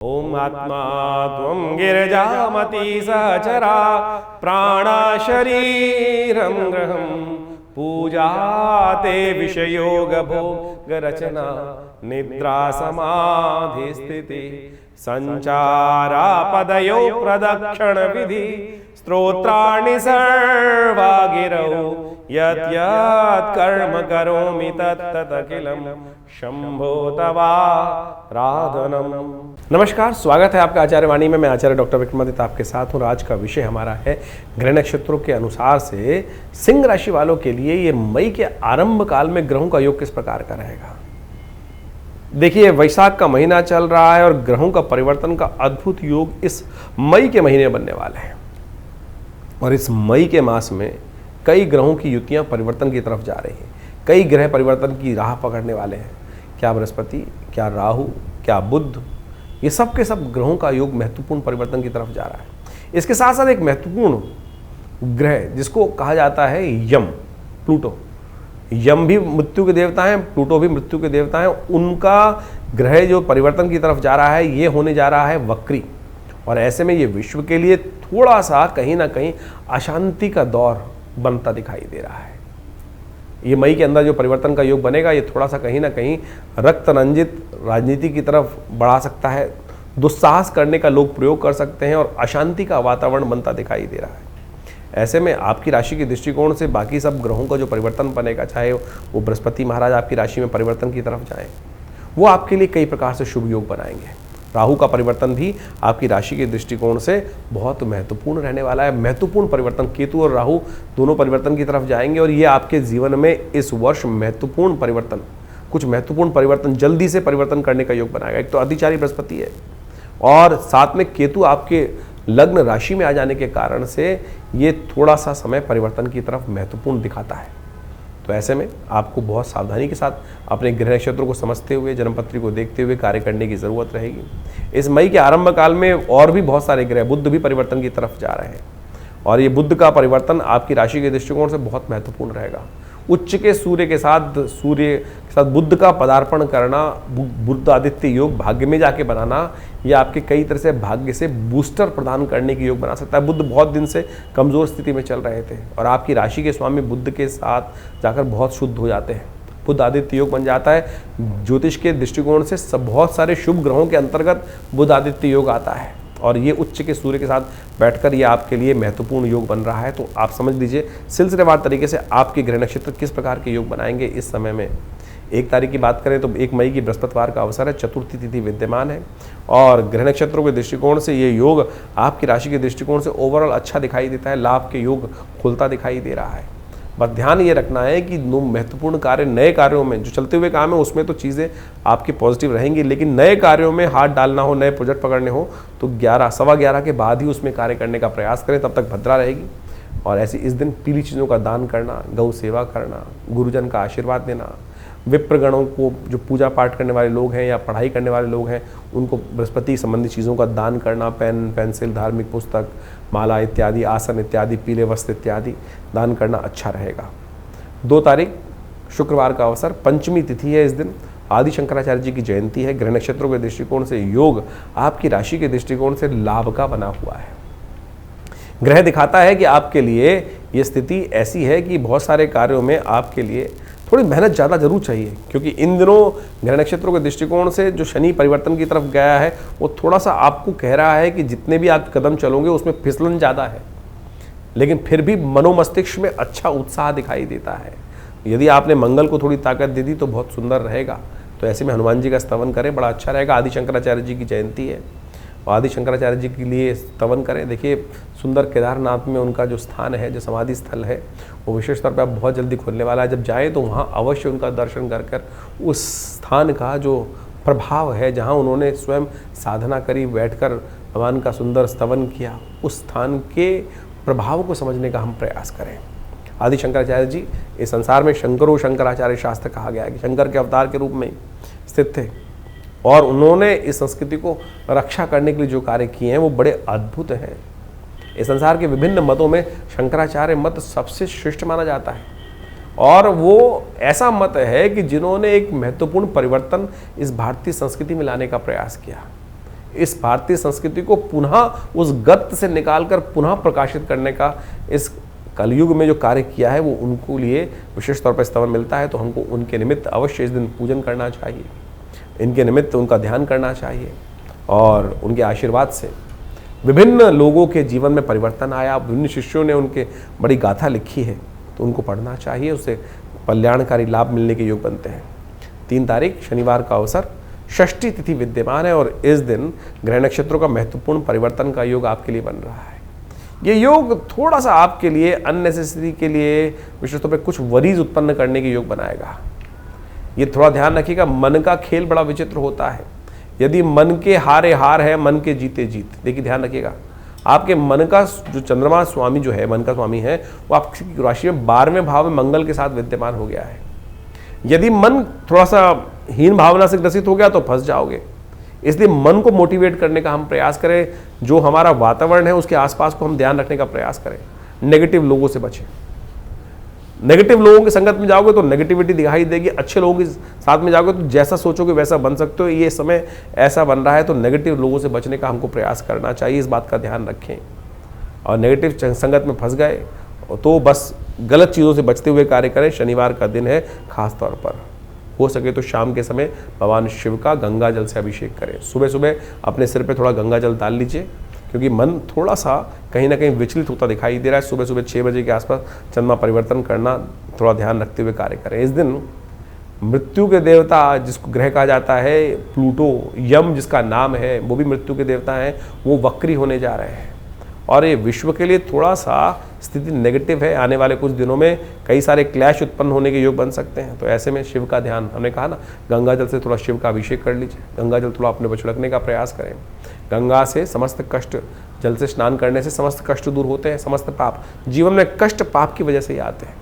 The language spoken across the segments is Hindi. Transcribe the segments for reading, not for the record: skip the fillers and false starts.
ओम आत्मा त्वं गिरिजामती सहचरा प्राणा शरीरं ग्रहं पूजा ते विषयोग भोग रचना निद्रा समाधि स्थिति संचारा पदयो प्रदक्षिण विधि स्तोत्राणि सर्वा गिरौ यत् यत् कर्म करोमि तत्तत् अखिलं शंभो तवाराधनम। नमस्कार, स्वागत है आपका आचार्य वाणी में। मैं आचार्य डॉक्टर विक्रमादित्य आपके साथ हूँ। आज का विषय हमारा है ग्रह नक्षत्रों के अनुसार से सिंह राशि वालों के लिए ये मई के आरंभ काल में ग्रहों का योग किस प्रकार का रहेगा। देखिए, वैशाख का महीना चल रहा है और ग्रहों का परिवर्तन का अद्भुत योग इस मई के महीने में बनने वाले हैं। और इस मई के मास में कई ग्रहों की युतियां परिवर्तन की तरफ जा रही हैं। कई ग्रह परिवर्तन की राह पकड़ने वाले हैं। क्या बृहस्पति, क्या राहु, क्या बुध, ये सब के सब ग्रहों का योग महत्वपूर्ण परिवर्तन की तरफ जा रहा है। इसके साथ साथ एक महत्वपूर्ण ग्रह जिसको कहा जाता है यम, प्लूटो। यम भी मृत्यु के देवता हैं, प्लूटो भी मृत्यु के देवता हैं। उनका ग्रह जो परिवर्तन की तरफ जा रहा है ये होने जा रहा है वक्री। और ऐसे में ये विश्व के लिए थोड़ा सा कहीं ना कहीं अशांति का दौर बनता दिखाई दे रहा है। ये मई के अंदर जो परिवर्तन का योग बनेगा ये थोड़ा सा कहीं ना कहीं रक्त रंजित राजनीति की तरफ बढ़ा सकता है। दुस्साहस करने का लोग प्रयोग कर सकते हैं और अशांति का वातावरण बनता दिखाई दे रहा है। ऐसे में आपकी राशि के दृष्टिकोण से बाकी सब ग्रहों का जो परिवर्तन बनेगा, चाहे वो बृहस्पति महाराज आपकी राशि में परिवर्तन की तरफ जाएं, वो आपके लिए कई प्रकार से शुभ योग बनाएंगे। राहु का परिवर्तन भी आपकी राशि के दृष्टिकोण से बहुत महत्वपूर्ण रहने वाला है। महत्वपूर्ण परिवर्तन, केतु और राहु दोनों परिवर्तन की तरफ जाएंगे और ये आपके जीवन में इस वर्ष महत्वपूर्ण परिवर्तन, कुछ महत्वपूर्ण परिवर्तन, जल्दी से परिवर्तन करने का योग बनाएगा। एक तो अधिचारी बृहस्पति है और साथ में केतु आपके लग्न राशि में आ जाने के कारण से ये थोड़ा सा समय परिवर्तन की तरफ महत्वपूर्ण दिखाता है। तो ऐसे में आपको बहुत सावधानी के साथ अपने ग्रह नक्षत्रों को समझते हुए, जन्मपत्री को देखते हुए कार्य करने की जरूरत रहेगी। इस मई के आरंभ काल में और भी बहुत सारे ग्रह, बुध भी परिवर्तन की तरफ जा रहे हैं और ये बुध का परिवर्तन आपकी राशि के दृष्टिकोण से बहुत महत्वपूर्ण रहेगा। उच्च के सूर्य के साथ बुध का पदार्पण करना, बुध आदित्य योग भाग्य में जाके बनाना, ये आपके कई तरह से भाग्य से बूस्टर प्रदान करने की योग बना सकता है। बुध बहुत दिन से कमजोर स्थिति में चल रहे थे और आपकी राशि के स्वामी बुध के साथ जाकर बहुत शुद्ध हो जाते हैं। बुध आदित्य योग बन जाता है। ज्योतिष के दृष्टिकोण से बहुत सारे शुभ ग्रहों के अंतर्गत बुध आदित्य योग आता है और ये उच्च के सूर्य के साथ बैठकर ये आपके लिए महत्वपूर्ण योग बन रहा है। तो आप समझ लीजिए सिलसिलेवार तरीके से आपके ग्रह नक्षत्र किस प्रकार के योग बनाएंगे इस समय में। 1 तारीख की बात करें तो 1 मई की बृहस्पतिवार का अवसर है, चतुर्थी तिथि विद्यमान है और ग्रह नक्षत्रों के दृष्टिकोण से ये योग आपकी राशि के दृष्टिकोण से ओवरऑल अच्छा दिखाई देता है। लाभ के योग खुलता दिखाई दे रहा है। बस ध्यान ये रखना है कि महत्वपूर्ण कार्य, नए कार्यों में जो चलते हुए काम है उसमें तो चीज़ें आपकी पॉजिटिव रहेंगी, लेकिन नए कार्यों में हाथ डालना हो, नए प्रोजेक्ट पकड़ने हो तो 11-11:15 के बाद ही उसमें कार्य करने का प्रयास करें, तब तक भद्रा रहेगी। और ऐसे इस दिन पीली चीज़ों का दान करना, गौ सेवा करना, गुरुजन का आशीर्वाद देना, विप्रगणों को जो पूजा पाठ करने वाले लोग हैं या पढ़ाई करने वाले लोग हैं उनको बृहस्पति संबंधी चीज़ों का दान करना, पेन, पेंसिल, धार्मिक पुस्तक, माला इत्यादि, आसन इत्यादि, पीले वस्त्र इत्यादि दान करना अच्छा रहेगा। 2 तारीख शुक्रवार का अवसर, पंचमी तिथि है। इस दिन आदि शंकराचार्य जी की जयंती है। ग्रह नक्षत्रों के दृष्टिकोण से योग आपकी राशि के दृष्टिकोण से लाभ का बना हुआ है। ग्रह दिखाता है कि आपके लिए ये स्थिति ऐसी है कि बहुत सारे कार्यों में आपके लिए थोड़ी मेहनत ज़्यादा जरूर चाहिए, क्योंकि इन दिनों ग्रह नक्षत्रों के दृष्टिकोण से जो शनि परिवर्तन की तरफ गया है वो थोड़ा सा आपको कह रहा है कि जितने भी आप कदम चलोगे उसमें फिसलन ज़्यादा है, लेकिन फिर भी मनोमस्तिष्क में अच्छा उत्साह दिखाई देता है। यदि आपने मंगल को थोड़ी ताकत दे दी तो बहुत सुंदर रहेगा। तो ऐसे में हनुमान जी का स्तवन करें, बड़ा अच्छा रहेगा। आदि शंकराचार्य जी की जयंती है और आदि शंकराचार्य जी के लिए स्तवन करें। देखिए, सुंदर केदारनाथ में उनका जो स्थान है, जो समाधि स्थल है, वो विशेष तौर पर बहुत जल्दी खुलने वाला है। जब जाएं तो वहाँ अवश्य उनका दर्शन कर उस स्थान का जो प्रभाव है, जहाँ उन्होंने स्वयं साधना करी, बैठकर भगवान का सुंदर स्तवन किया, उस स्थान के प्रभाव को समझने का हम प्रयास करें। आदि शंकराचार्य जी इस संसार में शंकरो शंकराचार्य शास्त्र कहा गया है कि शंकर के अवतार के रूप में स्थित थे और उन्होंने इस संस्कृति को रक्षा करने के लिए जो कार्य किए हैं वो बड़े अद्भुत हैं। इस संसार के विभिन्न मतों में शंकराचार्य मत सबसे श्रेष्ठ माना जाता है और वो ऐसा मत है कि जिन्होंने एक महत्वपूर्ण परिवर्तन इस भारतीय संस्कृति में लाने का प्रयास किया। इस भारतीय संस्कृति को पुनः उस गर्त से निकालकर पुनः प्रकाशित करने का इस कलयुग में जो कार्य किया है वो उनको लिए विशेष तौर पर स्तवन मिलता है। तो हमको उनके निमित्त अवश्य इस दिन पूजन करना चाहिए, इनके निमित्त उनका ध्यान करना चाहिए और उनके आशीर्वाद से विभिन्न लोगों के जीवन में परिवर्तन आया। विभिन्न शिष्यों ने उनके बड़ी गाथा लिखी है तो उनको पढ़ना चाहिए, उससे कल्याणकारी लाभ मिलने के योग बनते हैं। 3 तारीख शनिवार का अवसर, षष्ठी तिथि विद्यमान है और इस दिन ग्रह नक्षत्रों का महत्वपूर्ण परिवर्तन का योग आपके लिए बन रहा है। ये योग थोड़ा सा आपके लिए अननेसेसरी के लिए विशेष तौर पर कुछ वरीज उत्पन्न करने के योग बनाएगा। ये थोड़ा ध्यान रखिएगा, मन का खेल बड़ा विचित्र होता है। यदि मन के हारे हार है, मन के जीते जीत। देखिए ध्यान रखिएगा, आपके मन का जो चंद्रमा स्वामी जो है, मन का स्वामी है, वो आपकी राशि में 12वें भाव में मंगल के साथ विद्यमान हो गया है। यदि मन थोड़ा सा हीन भावना से ग्रसित हो गया तो फंस जाओगे। इसलिए मन को मोटिवेट करने का हम प्रयास करें, जो हमारा वातावरण है उसके आसपास को हम ध्यान रखने का प्रयास करें। नेगेटिव लोगों से बचें। नेगेटिव लोगों की संगत में जाओगे तो नेगेटिविटी दिखाई देगी, अच्छे लोगों के साथ में जाओगे तो जैसा सोचोगे वैसा बन सकते हो। ये समय ऐसा बन रहा है तो नेगेटिव लोगों से बचने का हमको प्रयास करना चाहिए, इस बात का ध्यान रखें। और नेगेटिव संगत में फंस गए तो बस गलत चीज़ों से बचते हुए कार्य करें। शनिवार का दिन है, खास तौर पर हो सके तो शाम के समय भगवान शिव का गंगा जल से अभिषेक करें। सुबह सुबह अपने सिर पे थोड़ा गंगा जल डाल लीजिए, क्योंकि मन थोड़ा सा कहीं ना कहीं विचलित होता दिखाई दे रहा है। सुबह सुबह 6 बजे के आसपास चंद्रमा परिवर्तन करना, थोड़ा ध्यान रखते हुए कार्य करें। इस दिन मृत्यु के देवता जिसको ग्रह कहा जाता है, प्लूटो, यम जिसका नाम है, वो भी मृत्यु के देवता हैं, वो वक्री होने जा रहे हैं और ये विश्व के लिए थोड़ा सा स्थिति नेगेटिव है। आने वाले कुछ दिनों में कई सारे क्लैश उत्पन्न होने के योग बन सकते हैं। तो ऐसे में शिव का ध्यान, हमने कहा ना, गंगा जल से थोड़ा शिव का अभिषेक कर लीजिए। गंगा जल थोड़ा अपने पर छिड़कने का प्रयास करें। गंगा से समस्त कष्ट, जल से स्नान करने से समस्त कष्ट दूर होते हैं। समस्त पाप, जीवन में कष्ट पाप की वजह से ही आते हैं।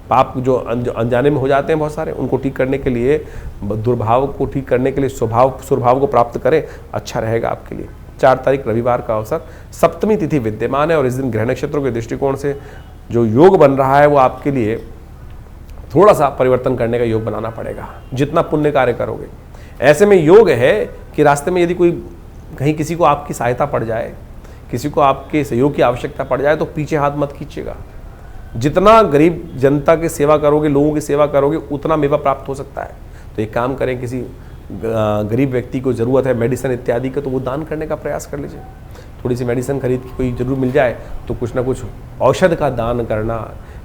पाप जो अनजाने में हो जाते हैं बहुत सारे, उनको ठीक करने के लिए, दुर्भाव को ठीक करने के लिए सुरभाव को प्राप्त करें, अच्छा रहेगा आपके लिए। 4 तारीख रविवार का अवसर, सप्तमी तिथि विद्यमान है और इस दिन ग्रह नक्षत्रों के दृष्टिकोण से जो योग बन रहा है वो आपके लिए थोड़ा सा परिवर्तन करने का योग बनाना पड़ेगा, जितना पुण्य कार्य करोगे। ऐसे में योग है कि रास्ते में यदि कोई कहीं किसी को आपकी सहायता पड़ जाए, किसी को आपके सहयोग की आवश्यकता पड़ जाए तो पीछे हाथ मत खींचिएगा। जितना गरीब जनता की सेवा करोगे, लोगों की सेवा करोगे, उतना मेवा प्राप्त हो सकता है। तो एक काम करें, किसी गरीब व्यक्ति को ज़रूरत है मेडिसिन इत्यादि का, तो वो दान करने का प्रयास कर लीजिए। थोड़ी सी मेडिसिन खरीद के कोई जरूर मिल जाए तो कुछ ना कुछ औषध का दान करना,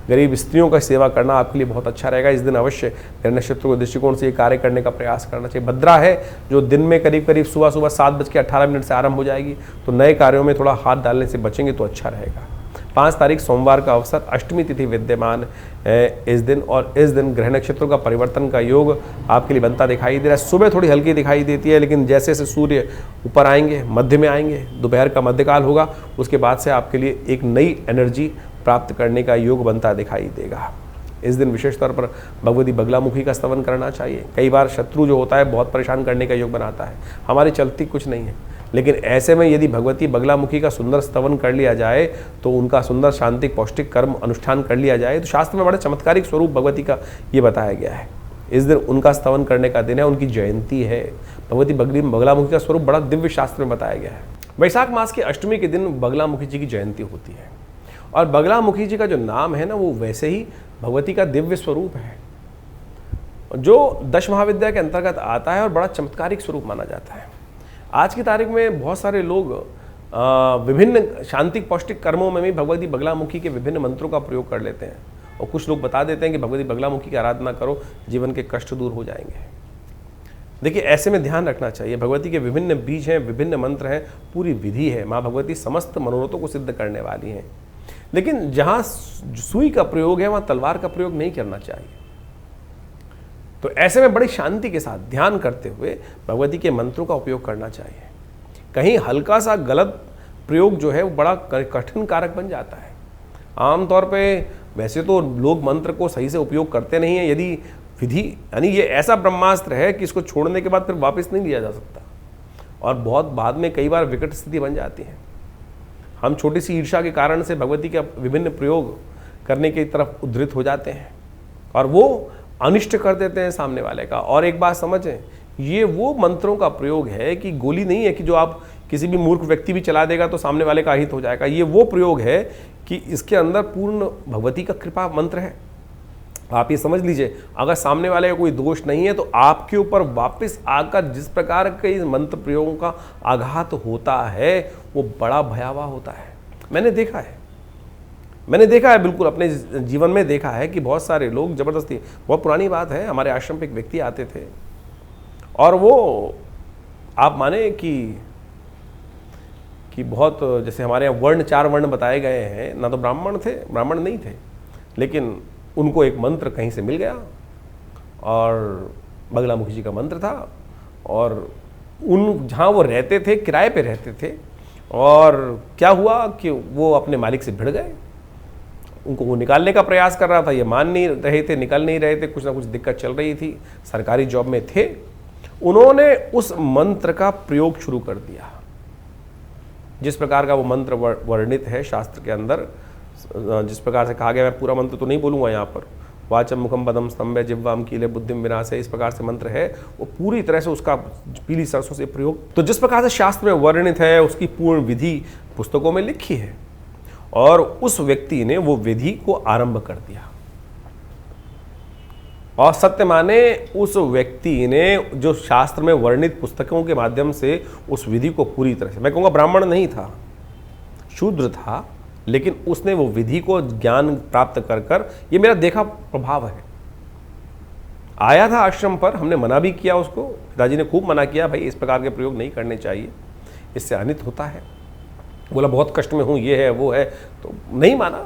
गरीब स्त्रियों का सेवा करना आपके लिए बहुत अच्छा रहेगा। इस दिन अवश्य ग्रह नक्षत्रों के दृष्टिकोण से ये कार्य करने का प्रयास करना चाहिए। भद्रा है जो दिन में करीब करीब सुबह 7:18 से आरंभ हो जाएगी, तो नए कार्यों में थोड़ा हाथ डालने से बचेंगे तो अच्छा रहेगा। 5 तारीख सोमवार का अवसर, अष्टमी तिथि विद्यमान है इस दिन और इस दिन ग्रह नक्षत्रों का परिवर्तन का योग आपके लिए बनता दिखाई दे रहा है। सुबह थोड़ी हल्की दिखाई देती है, लेकिन जैसे जैसे सूर्य ऊपर आएंगे, मध्य में आएंगे, दोपहर का मध्यकाल होगा, उसके बाद से आपके लिए एक नई एनर्जी प्राप्त करने का योग बनता दिखाई देगा। इस दिन विशेष तौर पर भगवती बगलामुखी का स्तवन करना चाहिए। कई बार शत्रु जो होता है बहुत परेशान करने का योग बनाता है, हमारी चलती कुछ नहीं है, लेकिन ऐसे में यदि भगवती बगलामुखी का सुंदर स्तवन कर लिया जाए, तो उनका सुंदर शांतिक पौष्टिक कर्म अनुष्ठान कर लिया जाए, तो शास्त्र में बड़ा चमत्कारिक स्वरूप भगवती का ये बताया गया है। इस दिन उनका स्तवन करने का दिन है, उनकी जयंती है। भगवती बगलामुखी का स्वरूप बड़ा दिव्य शास्त्र में बताया गया है। वैशाख मास की अष्टमी के दिन बगलामुखी जी की जयंती होती है और बगलामुखी जी का जो नाम है ना, वो वैसे ही भगवती का दिव्य स्वरूप है जो 10 महाविद्या के अंतर्गत आता है और बड़ा चमत्कारिक स्वरूप माना जाता है। आज की तारीख में बहुत सारे लोग विभिन्न शांतिक पौष्टिक कर्मों में भी भगवती बगलामुखी के विभिन्न मंत्रों का प्रयोग कर लेते हैं और कुछ लोग बता देते हैं कि भगवती बगलामुखी की आराधना करो, जीवन के कष्ट दूर हो जाएंगे। देखिए, ऐसे में ध्यान रखना चाहिए, भगवती के विभिन्न बीज हैं, विभिन्न मंत्र हैं, पूरी विधि है। माँ भगवती समस्त मनोरथों को सिद्ध करने वाली हैं, लेकिन जहाँ सुई का प्रयोग है वहाँ तलवार का प्रयोग नहीं करना चाहिए। तो ऐसे में बड़ी शांति के साथ ध्यान करते हुए भगवती के मंत्रों का उपयोग करना चाहिए। कहीं हल्का सा गलत प्रयोग जो है वो बड़ा कठिन कारक बन जाता है। आमतौर पे वैसे तो लोग मंत्र को सही से उपयोग करते नहीं हैं, यदि विधि यानी ये ऐसा ब्रह्मास्त्र है कि इसको छोड़ने के बाद फिर वापस नहीं लिया जा सकता और बहुत बाद में कई बार विकट स्थिति बन जाती है। हम छोटी सी ईर्ष्या के कारण से भगवती का विभिन्न प्रयोग करने की तरफ उद्धृत हो जाते हैं और वो अनिष्ट कर देते हैं सामने वाले का। और एक बात समझें, ये वो मंत्रों का प्रयोग है कि गोली नहीं है कि जो आप किसी भी मूर्ख व्यक्ति भी चला देगा तो सामने वाले का अहित हो जाएगा। ये वो प्रयोग है कि इसके अंदर पूर्ण भगवती का कृपा मंत्र है। आप ये समझ लीजिए, अगर सामने वाले का कोई दोष नहीं है तो आपके ऊपर वापस आकर जिस प्रकार के इस मंत्र प्रयोगों का आघात होता है वो बड़ा भयावह होता है। मैंने देखा है बिल्कुल अपने जीवन में देखा है कि बहुत सारे लोग ज़बरदस्ती, बहुत पुरानी बात है, हमारे आश्रम पे एक व्यक्ति आते थे और वो आप माने कि बहुत, जैसे हमारे यहाँ वर्ण 4 वर्ण बताए गए हैं, ना तो ब्राह्मण नहीं थे, लेकिन उनको एक मंत्र कहीं से मिल गया और बगलामुखी जी का मंत्र था और जहाँ वो रहते थे किराए पे रहते थे और क्या हुआ कि वो अपने मालिक से भिड़ गए। उनको वो निकालने का प्रयास कर रहा था, ये मान नहीं रहे थे, निकल नहीं रहे थे, कुछ ना कुछ दिक्कत चल रही थी, सरकारी जॉब में थे। उन्होंने उस मंत्र का प्रयोग शुरू कर दिया, जिस प्रकार का वो मंत्र वर्णित है शास्त्र के अंदर, जिस प्रकार से कहा गया, मैं पूरा मंत्र तो नहीं बोलूँगा यहाँ पर, वाचम मुखम पदम स्तंभे जिह्वाम कीले बुद्धिम विनाशे, इस प्रकार से मंत्र है, वो पूरी तरह से उसका पीली सरसों से प्रयोग, तो जिस प्रकार से शास्त्र में वर्णित है उसकी पूर्ण विधि पुस्तकों में लिखी है और उस व्यक्ति ने वो विधि को आरंभ कर दिया। और सत्य माने उस व्यक्ति ने जो शास्त्र में वर्णित पुस्तकों के माध्यम से उस विधि को पूरी तरह से, मैं कहूँगा ब्राह्मण नहीं था, शूद्र था, लेकिन उसने वो विधि को ज्ञान प्राप्त कर कर, ये मेरा देखा प्रभाव है। आया था आश्रम पर, हमने मना भी किया उसको, पिताजी ने खूब मना किया, भाई इस प्रकार के प्रयोग नहीं करने चाहिए, इससे अनित होता है। बोला बहुत कष्ट में हूँ, ये है वो है, तो नहीं माना।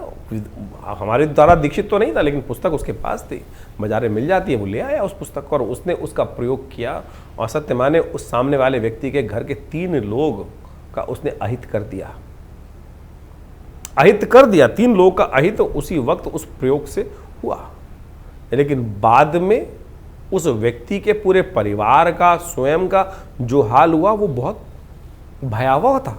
हमारे द्वारा दीक्षित तो नहीं था, लेकिन पुस्तक उसके पास थी, बाजार में मिल जाती है, वो ले आया उस पुस्तक को और उसने उसका प्रयोग किया और सत्य माने उस सामने वाले व्यक्ति के घर के 3 लोग का उसने अहित कर दिया, 3 लोग का अहित उसी वक्त उस प्रयोग से हुआ। लेकिन बाद में उस व्यक्ति के पूरे परिवार का, स्वयं का जो हाल हुआ वो बहुत भयावह था।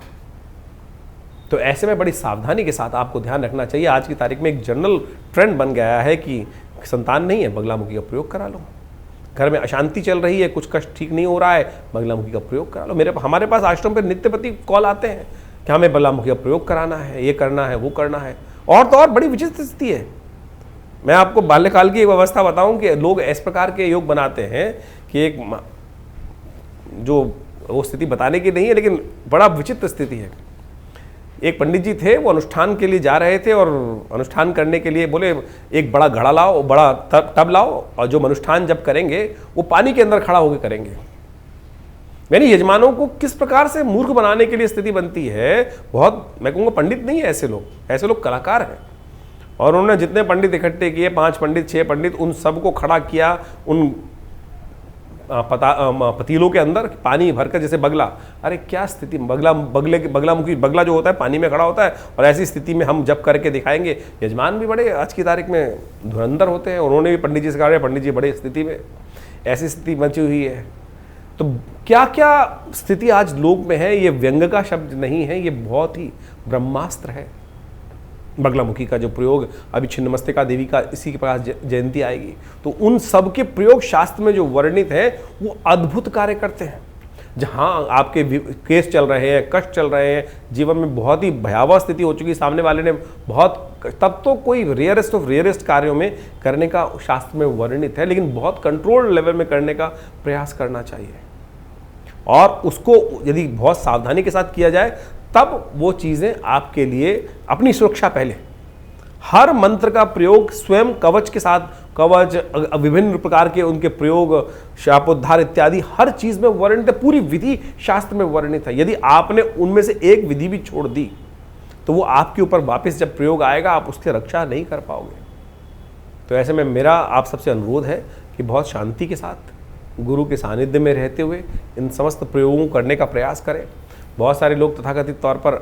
तो ऐसे में बड़ी सावधानी के साथ आपको ध्यान रखना चाहिए। आज की तारीख में एक जनरल ट्रेंड बन गया है कि संतान नहीं है, बगलामुखी का प्रयोग करा लो। घर में अशांति चल रही है, कुछ कष्ट ठीक नहीं हो रहा है, बगलामुखी का प्रयोग करा लो। हमारे पास आश्रम पर नित्यप्रति कॉल आते हैं कि हमें बगलामुखी का प्रयोग कराना है, ये करना है, वो करना है। और तो और बड़ी विचित्र स्थिति है। मैं आपको बाल्यकाल की एक अवस्था बताऊं कि लोग इस प्रकार के योग बनाते हैं कि एक जो वो स्थिति बताने की नहीं है, लेकिन बड़ा विचित्र स्थिति है। एक पंडित जी थे, वो अनुष्ठान के लिए जा रहे थे और अनुष्ठान करने के लिए बोले एक बड़ा घड़ा लाओ, बड़ा टब लाओ और जो अनुष्ठान जब करेंगे वो पानी के अंदर खड़ा होकर करेंगे। यानी यजमानों को किस प्रकार से मूर्ख बनाने के लिए स्थिति बनती है। बहुत, मैं कहूँगा पंडित नहीं है ऐसे लोग कलाकार हैं। और उन्होंने जितने पंडित इकट्ठे किए, 5 पंडित 6 पंडित, उन सबको खड़ा किया उन पतीलों के अंदर पानी भरकर, जैसे बगला। अरे क्या स्थिति, बगलामुखी बगला जो होता है पानी में खड़ा होता है और ऐसी स्थिति में हम जब करके दिखाएंगे। यजमान भी बड़े आज की तारीख में धुरंधर होते हैं, उन्होंने भी पंडित जी से कहा, पंडित जी बड़े स्थिति में, ऐसी स्थिति बची हुई है। तो क्या क्या स्थिति आज लोक में है, ये व्यंग का शब्द नहीं है, ये बहुत ही ब्रह्मास्त्र है। बगलामुखी का जो प्रयोग, अभी छिन्नमस्तिका देवी का इसी के पास जयंती आएगी, तो उन सब के प्रयोग शास्त्र में जो वर्णित है वो अद्भुत कार्य करते हैं। जहाँ आपके केस चल रहे हैं, कष्ट चल रहे हैं, जीवन में बहुत ही भयावह स्थिति हो चुकी, सामने वाले ने बहुत, तब तो कोई रेयरेस्ट ऑफ रेयरेस्ट कार्यों में करने का शास्त्र में वर्णित है, लेकिन बहुत कंट्रोल लेवल में करने का प्रयास करना चाहिए। और उसको यदि बहुत सावधानी के साथ किया जाए तब वो चीज़ें आपके लिए, अपनी सुरक्षा पहले, हर मंत्र का प्रयोग स्वयं कवच के साथ, कवच विभिन्न प्रकार के उनके प्रयोग, शापोद्धार इत्यादि हर चीज़ में वर्णित है, पूरी विधि शास्त्र में वर्णित है। यदि आपने उनमें से एक विधि भी छोड़ दी तो वो आपके ऊपर वापस जब प्रयोग आएगा आप उसकी रक्षा नहीं कर पाओगे। तो ऐसे में मेरा आप सबसे अनुरोध है कि बहुत शांति के साथ गुरु के सानिध्य में रहते हुए इन समस्त प्रयोगों को करने का प्रयास करें। बहुत सारे लोग तथाकथित तौर पर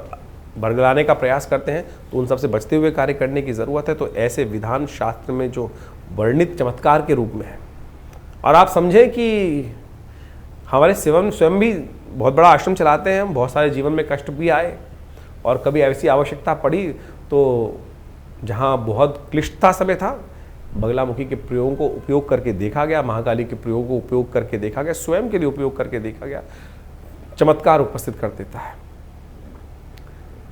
बरगलाने का प्रयास करते हैं, तो उन सबसे बचते हुए कार्य करने की ज़रूरत है। तो ऐसे विधान शास्त्र में जो वर्णित चमत्कार के रूप में है, और आप समझें कि हमारे स्वयं भी बहुत बड़ा आश्रम चलाते हैं हम, बहुत सारे जीवन में कष्ट भी आए और कभी ऐसी आवश्यकता पड़ी तो जहाँ बहुत क्लिष्टता समय था, बगलामुखी के प्रयोगों को उपयोग करके देखा गया, महाकाली के प्रयोग को उपयोग करके देखा गया, स्वयं के लिए उपयोग करके देखा गया, चमत्कार उपस्थित कर देता है।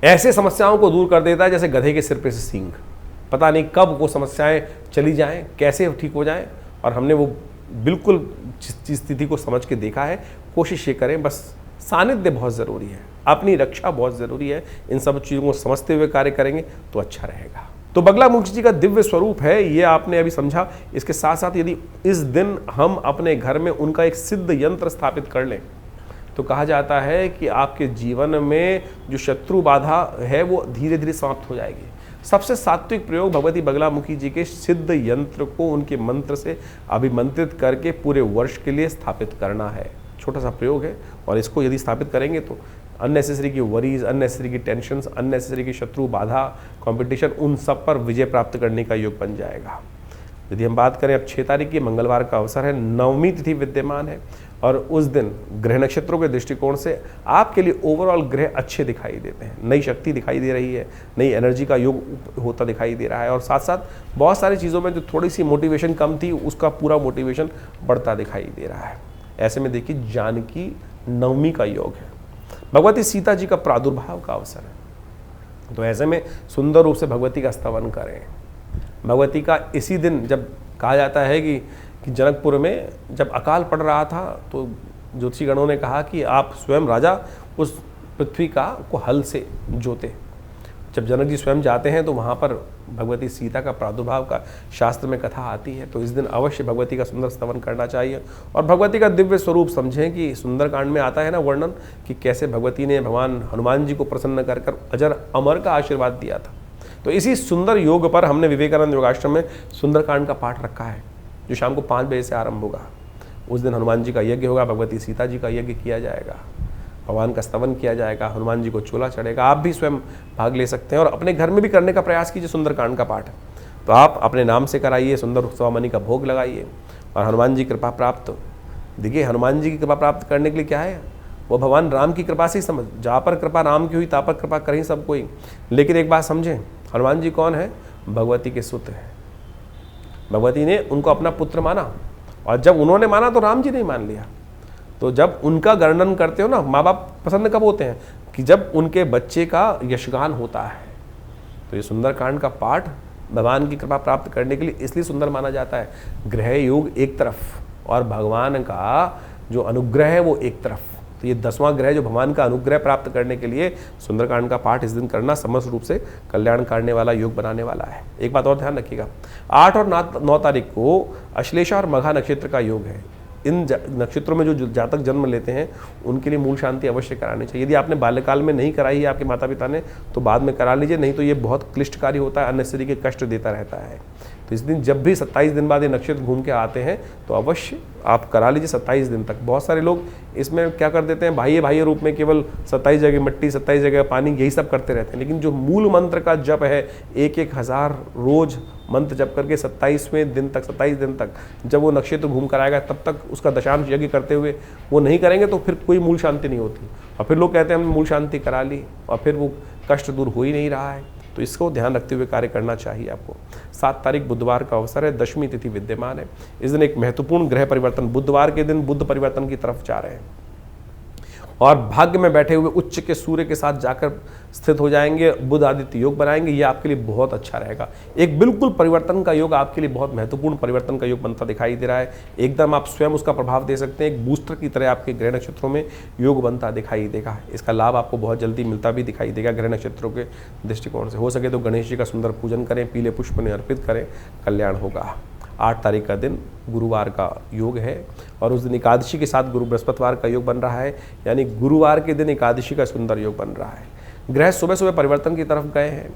ऐसे समस्याओं को दूर कर देता है जैसे गधे के सिर पे से सींग। पता नहीं कब वो समस्याएं चली जाएं, कैसे ठीक हो जाएं, और हमने वो बिल्कुल स्थिति को समझ के देखा है। कोशिश ये करें, बस सानिध्य बहुत ज़रूरी है, अपनी रक्षा बहुत ज़रूरी है। इन सब चीज़ों को समझते हुए कार्य करेंगे तो अच्छा रहेगा। तो बगलामुखी जी का दिव्य स्वरूप है, ये आपने अभी समझा। इसके साथ साथ यदि इस दिन हम अपने घर में उनका एक सिद्ध यंत्र स्थापित कर लें तो कहा जाता है कि आपके जीवन में जो शत्रु बाधा है वो धीरे धीरे समाप्त हो जाएगी। सबसे सात्विक प्रयोग भगवती बगलामुखी जी के सिद्ध यंत्र को उनके मंत्र से अभिमंत्रित करके पूरे वर्ष के लिए स्थापित करना है। छोटा सा प्रयोग है, और इसको यदि स्थापित करेंगे तो अननेसेसरी की वरीज, अननेसेसरी की टेंशन्स, अननेसेसरी की शत्रु बाधा, कंपटीशन, उन सब पर विजय प्राप्त करने का योग बन जाएगा। यदि हम बात करें, अब 6 तारीख की मंगलवार का अवसर है, 9वीं तिथि विद्यमान है, और उस दिन ग्रह नक्षत्रों के दृष्टिकोण से आपके लिए ओवरऑल ग्रह अच्छे दिखाई देते हैं। नई शक्ति दिखाई दे रही है, नई एनर्जी का योग होता दिखाई दे रहा है, और साथ साथ बहुत सारी चीज़ों में जो थोड़ी सी मोटिवेशन कम थी उसका पूरा मोटिवेशन बढ़ता दिखाई दे रहा है। ऐसे में देखिए, जानकी नवमी का योग है, भगवती सीता जी का प्रादुर्भाव का अवसर है। तो ऐसे में सुंदर रूप से भगवती का स्तवन करें। भगवती का इसी दिन, जब कहा जाता है कि जनकपुर में जब अकाल पड़ रहा था तो ज्योतिषीगणों ने कहा कि आप स्वयं राजा उस पृथ्वी को हल से जोते। जब जनक जी स्वयं जाते हैं तो वहाँ पर भगवती सीता का प्रादुर्भाव का शास्त्र में कथा आती है। तो इस दिन अवश्य भगवती का सुंदर स्तवन करना चाहिए, और भगवती का दिव्य स्वरूप समझें कि सुंदरकांड में आता है ना वर्णन कि कैसे भगवती ने भगवान हनुमान जी को प्रसन्न कर कर अजर अमर का आशीर्वाद दिया था। तो इसी सुंदर योग पर हमने विवेकानंद योगाश्रम में सुंदरकांड का पाठ रखा है, जो शाम को 5 बजे से आरंभ होगा। उस दिन हनुमान जी का यज्ञ होगा, भगवती सीता जी का यज्ञ किया जाएगा, भगवान का स्तवन किया जाएगा, हनुमान जी को चोला चढ़ेगा। आप भी स्वयं भाग ले सकते हैं और अपने घर में भी करने का प्रयास कीजिए। सुंदरकांड का पाठ तो आप अपने नाम से कराइए, सुंदर सवामणि का भोग लगाइए, और हनुमान जी कृपा प्राप्त। देखिए, हनुमान जी की कृपा प्राप्त करने के लिए क्या है, वो भगवान राम की कृपा से ही समझ, जहाँ पर कृपा राम की हुई ता पर कृपा करें सब कोई। लेकिन एक बात समझें, हनुमान जी कौन है? भगवती के सुत हैं। भगवती ने उनको अपना पुत्र माना, और जब उन्होंने माना तो राम जी ने मान लिया। तो जब उनका वर्णन करते हो ना, माँ बाप प्रसन्न कब होते हैं? कि जब उनके बच्चे का यशगान होता है। तो ये सुंदरकांड का पाठ भगवान की कृपा प्राप्त करने के लिए इसलिए सुंदर माना जाता है। ग्रह योग एक तरफ और भगवान का जो अनुग्रह है वो एक तरफ। तो ये 10वां ग्रह जो भगवान का अनुग्रह प्राप्त करने के लिए सुंदरकांड का पाठ इस दिन करना समस्त रूप से कल्याण करने वाला योग बनाने वाला है। एक बात और ध्यान रखिएगा, 8 और 9 तारीख को अश्लेषा और मघा नक्षत्र का योग है। इन नक्षत्रों में जो जातक जन्म लेते हैं उनके लिए मूल शांति अवश्य करानी चाहिए। यदि आपने बाल्यकाल में नहीं कराई है आपके माता पिता ने तो बाद में करा लीजिए, नहीं तो ये बहुत क्लिष्टकारी होता है, अननेसेसरी के कष्ट देता रहता है। तो इस दिन जब भी 27 दिन बाद ये नक्षत्र घूम के आते हैं तो अवश्य आप करा लीजिए 27 दिन तक। बहुत सारे लोग इसमें क्या कर देते हैं, बाह्य रूप में केवल 27 जगह मिट्टी, 27 जगह पानी, यही सब करते रहते हैं। लेकिन जो मूल मंत्र का जप है, 1,000 रोज मंत्र जप करके 27वें दिन तक, 27 दिन तक जब वो नक्षत्र घूम कर आएगा तब तक उसका दशांश यज्ञ करते हुए वो नहीं करेंगे तो फिर कोई मूल शांति नहीं होती। और फिर लोग कहते हैं हमने मूल शांति करा ली और फिर वो कष्ट दूर हो ही नहीं रहा है। तो इसको ध्यान रखते हुए कार्य करना चाहिए आपको। 7 तारीख बुधवार का अवसर है, 10वीं तिथि विद्यमान है। इस दिन एक महत्वपूर्ण ग्रह परिवर्तन, बुधवार के दिन बुध परिवर्तन की तरफ जा रहे हैं और भाग्य में बैठे हुए उच्च के सूर्य के साथ जाकर स्थित हो जाएंगे, बुध आदित्य योग बनाएंगे। ये आपके लिए बहुत अच्छा रहेगा। एक बिल्कुल परिवर्तन का योग आपके लिए बहुत महत्वपूर्ण परिवर्तन का योग बनता दिखाई दे रहा है। एकदम आप स्वयं उसका प्रभाव दे सकते हैं। एक बूस्टर की तरह आपके ग्रह नक्षत्रों में योग बनता दिखाई देगा। इसका लाभ आपको बहुत जल्दी मिलता भी दिखाई देगा ग्रह नक्षत्रों के दृष्टिकोण से। हो सके तो गणेश जी का सुंदर पूजन करें, पीले पुष्प उन्हें अर्पित करें, कल्याण होगा। 8 तारीख का दिन गुरुवार का योग है और उस दिन एकादशी के साथ गुरु बृहस्पतिवार का योग बन रहा है, यानी गुरुवार के दिन एकादशी का सुंदर योग बन रहा है। ग्रह सुबह सुबह परिवर्तन की तरफ गए हैं।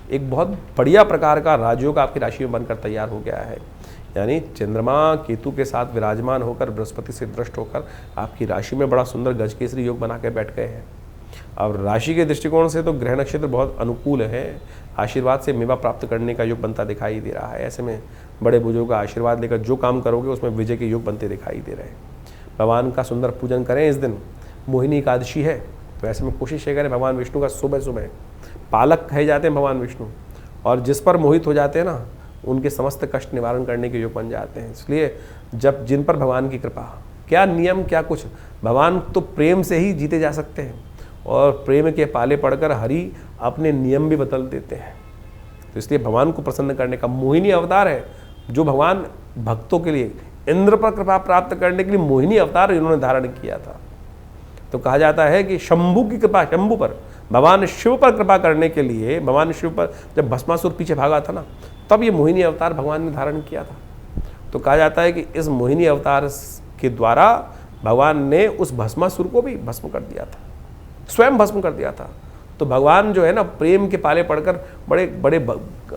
एक बहुत बढ़िया प्रकार का राजयोग आपकी राशि में बनकर तैयार हो गया है, यानी चंद्रमा केतु के साथ विराजमान होकर बृहस्पति से दृष्ट होकर आपकी राशि में बड़ा सुंदर गजकेसरी योग बना के बैठ गए हैं। अब राशि के दृष्टिकोण से तो ग्रह नक्षत्र बहुत अनुकूल है। आशीर्वाद से मेवा प्राप्त करने का योग बनता दिखाई दे रहा है। ऐसे में बड़े बुजुर्गों का आशीर्वाद लेकर जो काम करोगे उसमें विजय के योग बनते दिखाई दे रहे हैं। भगवान का सुंदर पूजन करें। इस दिन मोहिनी एकादशी है, तो ऐसे में कोशिश ये करें भगवान विष्णु का सुबह सुबह पालक कहे जाते हैं भगवान विष्णु, और जिस पर मोहित हो जाते हैं ना उनके समस्त कष्ट निवारण करने के योग बन जाते हैं। इसलिए जब जिन पर भगवान की कृपा, क्या नियम क्या कुछ, भगवान तो प्रेम से ही जीते जा सकते हैं और प्रेम के पाले पड़कर हरि अपने नियम भी बदल देते हैं। तो इसलिए भगवान को प्रसन्न करने का मोहिनी अवतार है, जो भगवान भक्तों के लिए इंद्र पर कृपा प्राप्त करने के लिए मोहिनी अवतार इन्होंने धारण किया था। तो कहा जाता है कि शंभु की कृपा, शंभु पर, भगवान शिव पर कृपा करने के लिए, भगवान शिव पर जब भस्मासुर पीछे भागा था ना, तब ये मोहिनी अवतार भगवान ने धारण किया था। तो कहा जाता है कि इस मोहिनी अवतार के द्वारा भगवान ने उस भस्मासुर को भी भस्म कर दिया था, स्वयं भस्म कर दिया था। तो भगवान जो है ना, प्रेम के पाले पड़कर बड़े बड़े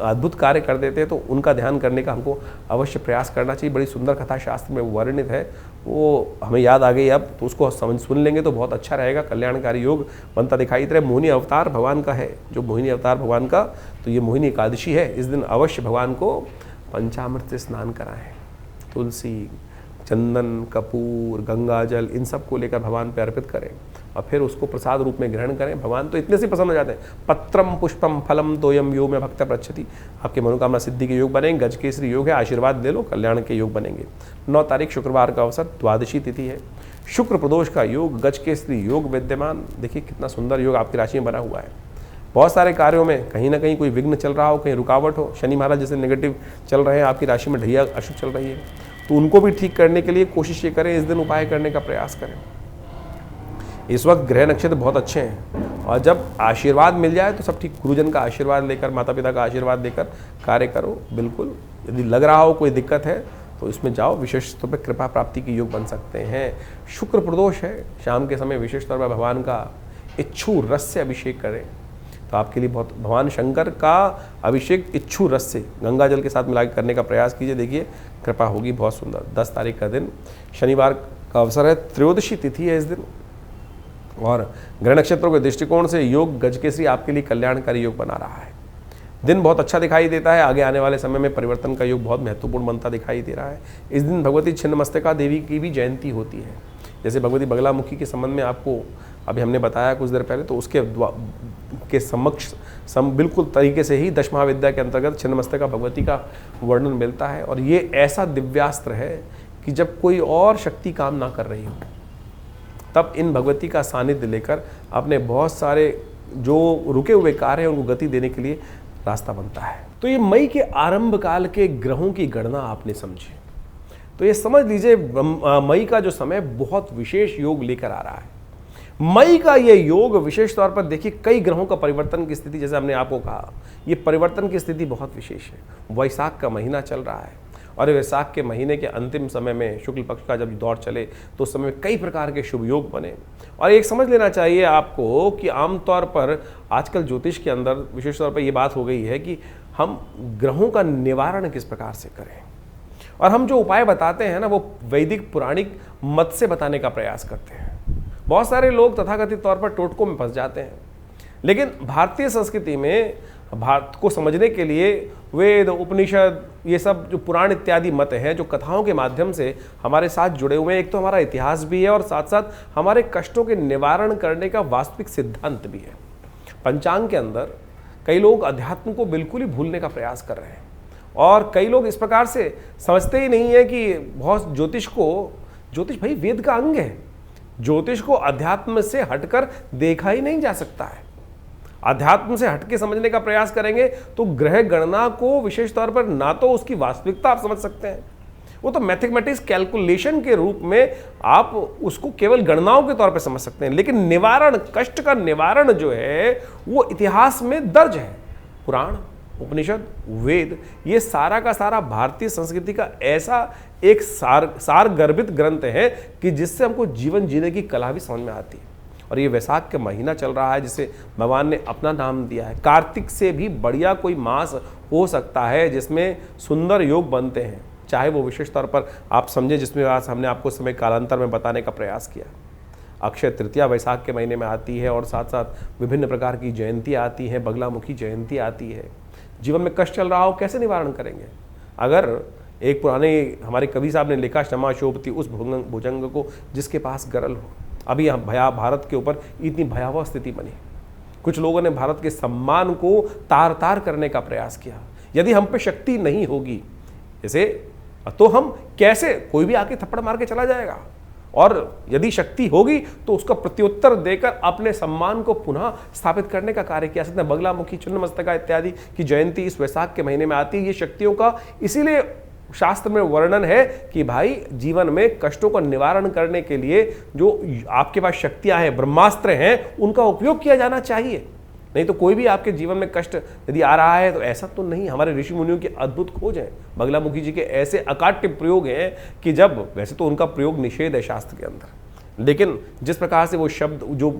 अद्भुत कार्य कर देते हैं। तो उनका ध्यान करने का हमको अवश्य प्रयास करना चाहिए। बड़ी सुंदर कथा शास्त्र में वर्णित है, वो हमें याद आ गई अब, तो उसको सुन लेंगे तो बहुत अच्छा रहेगा, कल्याणकारी योग बनता दिखाई दे रहा है। मोहिनी अवतार भगवान का है, जो मोहिनी अवतार भगवान का, तो ये मोहिनी एकादशी है। इस दिन अवश्य भगवान को पंचामृत से स्नान कराएं, तुलसी, चंदन, कपूर, गंगा जल, इन सब को लेकर भगवान पे अर्पित करें और फिर उसको प्रसाद रूप में ग्रहण करें। भगवान तो इतने से प्रसन्न हो जाते हैं। पत्रम पुष्पम फलम तोयम यो में भक्त प्रच्छति, आपके मनोकामना सिद्धि के योग बनेंगे। गजकेसरी योग है, आशीर्वाद ले लो, कल्याण के योग बनेंगे। 9 तारीख शुक्रवार का अवसर, द्वादशी तिथि है, शुक्र प्रदोष का योग, गजकेसरी योग विद्यमान। देखिए कितना सुंदर योग आपकी राशि में बना हुआ है। बहुत सारे कार्यों में कहीं ना कहीं कोई विघ्न चल रहा हो, कहीं रुकावट हो, शनि महाराज जैसे नेगेटिव चल रहे हैं, आपकी राशि में ढैया अशुभ चल रही है, तो उनको भी ठीक करने के लिए कोशिश ये करें, इस दिन उपाय करने का प्रयास करें। इस वक्त ग्रह नक्षत्र बहुत अच्छे हैं और जब आशीर्वाद मिल जाए तो सब ठीक, गुरुजन का आशीर्वाद लेकर, माता पिता का आशीर्वाद लेकर कार्य करो। बिल्कुल, यदि लग रहा हो कोई दिक्कत है तो इसमें जाओ, विशेष तौर पर कृपा प्राप्ति के योग बन सकते हैं। शुक्र प्रदोष है, शाम के समय विशेष तौर पर भगवान का इच्छू रस से अभिषेक करें तो आपके लिए बहुत, भगवान शंकर का अभिषेक इच्छू रस से गंगा जल के साथ मिलाकर करने का प्रयास कीजिए, देखिए कृपा होगी बहुत सुंदर। 10 तारीख का दिन शनिवार का अवसर है, त्रयोदशी तिथि है इस दिन और ग्रह नक्षत्रों के दृष्टिकोण से योग गजकेसरी आपके लिए कल्याणकारी योग बना रहा है। दिन बहुत अच्छा दिखाई देता है, आगे आने वाले समय में परिवर्तन का योग बहुत महत्वपूर्ण बनता दिखाई दे रहा है। इस दिन भगवती छिन्नमस्तिका देवी की भी जयंती होती है। जैसे भगवती बगलामुखी के संबंध में आपको अभी हमने बताया कुछ देर पहले, तो उसके के समक्ष बिल्कुल तरीके से ही 10 महाविद्या के अंतर्गत छिन्नमस्तिका भगवती का वर्णन मिलता है। और ये ऐसा दिव्यास्त्र है कि जब कोई और शक्ति काम ना कर रही हो, तब इन भगवती का सानिध्य लेकर अपने बहुत सारे जो रुके हुए कार्य हैं उनको गति देने के लिए रास्ता बनता है। तो ये मई के आरंभ काल के ग्रहों की गणना आपने समझी, तो ये समझ लीजिए मई का जो समय बहुत विशेष योग लेकर आ रहा है। मई का ये योग विशेष तौर पर देखिए, कई ग्रहों का परिवर्तन की स्थिति, जैसे हमने आपको कहा, ये परिवर्तन की स्थिति बहुत विशेष है। वैशाख का महीना चल रहा है और वैशाख के महीने के अंतिम समय में शुक्ल पक्ष का जब दौर चले तो उस समय में कई प्रकार के शुभ योग बने। और एक समझ लेना चाहिए आपको कि आमतौर पर आजकल ज्योतिष के अंदर विशेष तौर पर ये बात हो गई है कि हम ग्रहों का निवारण किस प्रकार से करें, और हम जो उपाय बताते हैं ना, वो वैदिक पुराणिक मत से बताने का प्रयास करते हैं। बहुत सारे लोग तथाकथित तौर पर टोटकों में फंस जाते हैं, लेकिन भारतीय संस्कृति में भारत को समझने के लिए वेद, उपनिषद, ये सब जो पुराण इत्यादि मत हैं, जो कथाओं के माध्यम से हमारे साथ जुड़े हुए हैं, एक तो हमारा इतिहास भी है और साथ साथ हमारे कष्टों के निवारण करने का वास्तविक सिद्धांत भी है। पंचांग के अंदर कई लोग अध्यात्म को बिल्कुल ही भूलने का प्रयास कर रहे हैं और कई लोग इस प्रकार से समझते ही नहीं है कि बहुत ज्योतिष भाई वेद का अंग है, ज्योतिष को अध्यात्म से हटकर देखा ही नहीं जा सकता है। अध्यात्म से हटके समझने का प्रयास करेंगे तो ग्रह गणना को विशेष तौर पर ना तो उसकी वास्तविकता आप समझ सकते हैं, वो तो मैथमेटिक्स कैलकुलेशन के रूप में आप उसको केवल गणनाओं के तौर पर समझ सकते हैं, लेकिन निवारण, कष्ट का निवारण जो है वो इतिहास में दर्ज है। पुराण, उपनिषद, वेद, ये सारा का सारा भारतीय संस्कृति का ऐसा एक सार गर्भित ग्रंथ है कि जिससे हमको जीवन जीने की कला भी समझ में आती है। और ये वैशाख का महीना चल रहा है जिसे भगवान ने अपना नाम दिया है। कार्तिक से भी बढ़िया कोई मास हो सकता है जिसमें सुंदर योग बनते हैं, चाहे वो विशेष तौर पर आप समझे, जिसमें आज हमने आपको समय कालांतर में बताने का प्रयास किया। अक्षय तृतीया वैशाख के महीने में आती है और साथ साथ विभिन्न प्रकार की जयंतियाँ आती हैं, बगलामुखी जयंती आती है। जीवन में कष्ट चल रहा हो, कैसे निवारण करेंगे? अगर एक पुराने हमारे कवि साहब ने लिखा, क्षमा शोभती उस भुजंग को जिसके पास गरल हो। अभी भारत के ऊपर इतनी भयावह स्थिति बनी, कुछ लोगों ने भारत के सम्मान को तार तार करने का प्रयास किया, यदि हम पे शक्ति नहीं होगी जैसे, तो हम कैसे, कोई भी आके थप्पड़ मार के चला जाएगा। और यदि शक्ति होगी तो उसका प्रत्युत्तर देकर अपने सम्मान को पुनः स्थापित करने का कार्य किया सकते हैं। बगलामुखी, छिन्नमस्तका इत्यादि की जयंती इस वैशाख के महीने में आती है। ये शक्तियों का इसीलिए शास्त्र में वर्णन है कि भाई जीवन में कष्टों का निवारण करने के लिए जो आपके पास शक्तियां हैं, ब्रह्मास्त्र हैं, उनका उपयोग किया जाना चाहिए। नहीं तो कोई भी आपके जीवन में कष्ट यदि आ रहा है तो ऐसा तो नहीं। हमारे ऋषि मुनियों की अद्भुत खोज है, बगलामुखी जी के ऐसे अकाट्य प्रयोग हैं कि जब, वैसे तो उनका प्रयोग निषेध है शास्त्र के अंदर, लेकिन जिस प्रकार से वो शब्द जो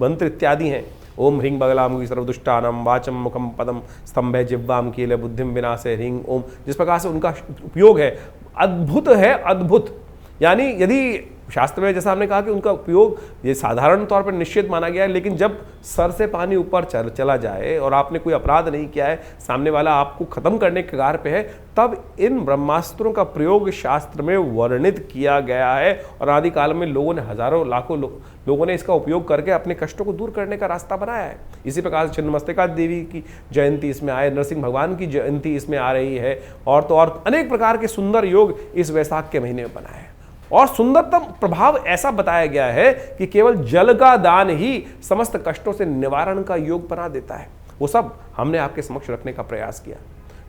मंत्र इत्यादि हैं, ओम ह्रीं बगलामुखी सर्वदुष्टानां वाचम मुखम पदम स्तंभे जिह्वाम कीले बुद्धिम विनाशे ह्रीं ओम, जिस प्रकार से उनका उपयोग है अद्भुत है, अद्भुत। यानी यदि शास्त्र में जैसा हमने कहा कि उनका उपयोग ये साधारण तौर पर निषेध माना गया है, लेकिन जब सर से पानी ऊपर चला जाए और आपने कोई अपराध नहीं किया है, सामने वाला आपको खत्म करने के कगार पे है, तब इन ब्रह्मास्त्रों का प्रयोग शास्त्र में वर्णित किया गया है। और आदिकाल में लोगों ने, हजारों लाखों लोगों ने इसका उपयोग करके अपने कष्टों को दूर करने का रास्ता बनाया है। इसी प्रकार से छिन्नमस्तिका देवी की जयंती इसमें आए, नरसिंह भगवान की जयंती इसमें आ रही है, और तो और अनेक प्रकार के सुंदर योग इस वैशाख के महीने में बनाए। और सुंदरतम प्रभाव ऐसा बताया गया है कि केवल जल का दान ही समस्त कष्टों से निवारण का योग बना देता है। वो सब हमने आपके समक्ष रखने का प्रयास किया।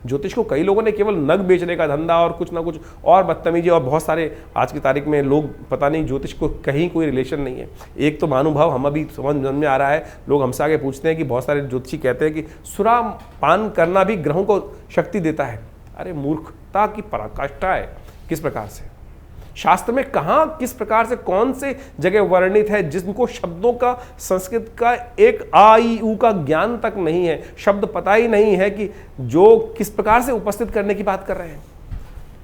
ज्योतिष को कई लोगों ने केवल नग बेचने का धंधा और कुछ ना कुछ और बदतमीजी, और बहुत सारे आज की तारीख में लोग, पता नहीं ज्योतिष को कहीं कोई रिलेशन नहीं है। एक तो महानुभाव हम अभी समझ में आ रहा है, लोग हमसे आगे पूछते हैं कि बहुत सारे ज्योतिषी कहते हैं कि सुरा पान करना भी ग्रहों को शक्ति देता है। अरे मूर्खता की पराकाष्ठा है। किस प्रकार से शास्त्र में कहां, किस प्रकार से, कौन से जगह वर्णित है जिनको शब्दों का, संस्कृत का एक आ ई उ का ज्ञान तक नहीं है, शब्द पता ही नहीं है कि जो किस प्रकार से उपस्थित करने की बात कर रहे हैं।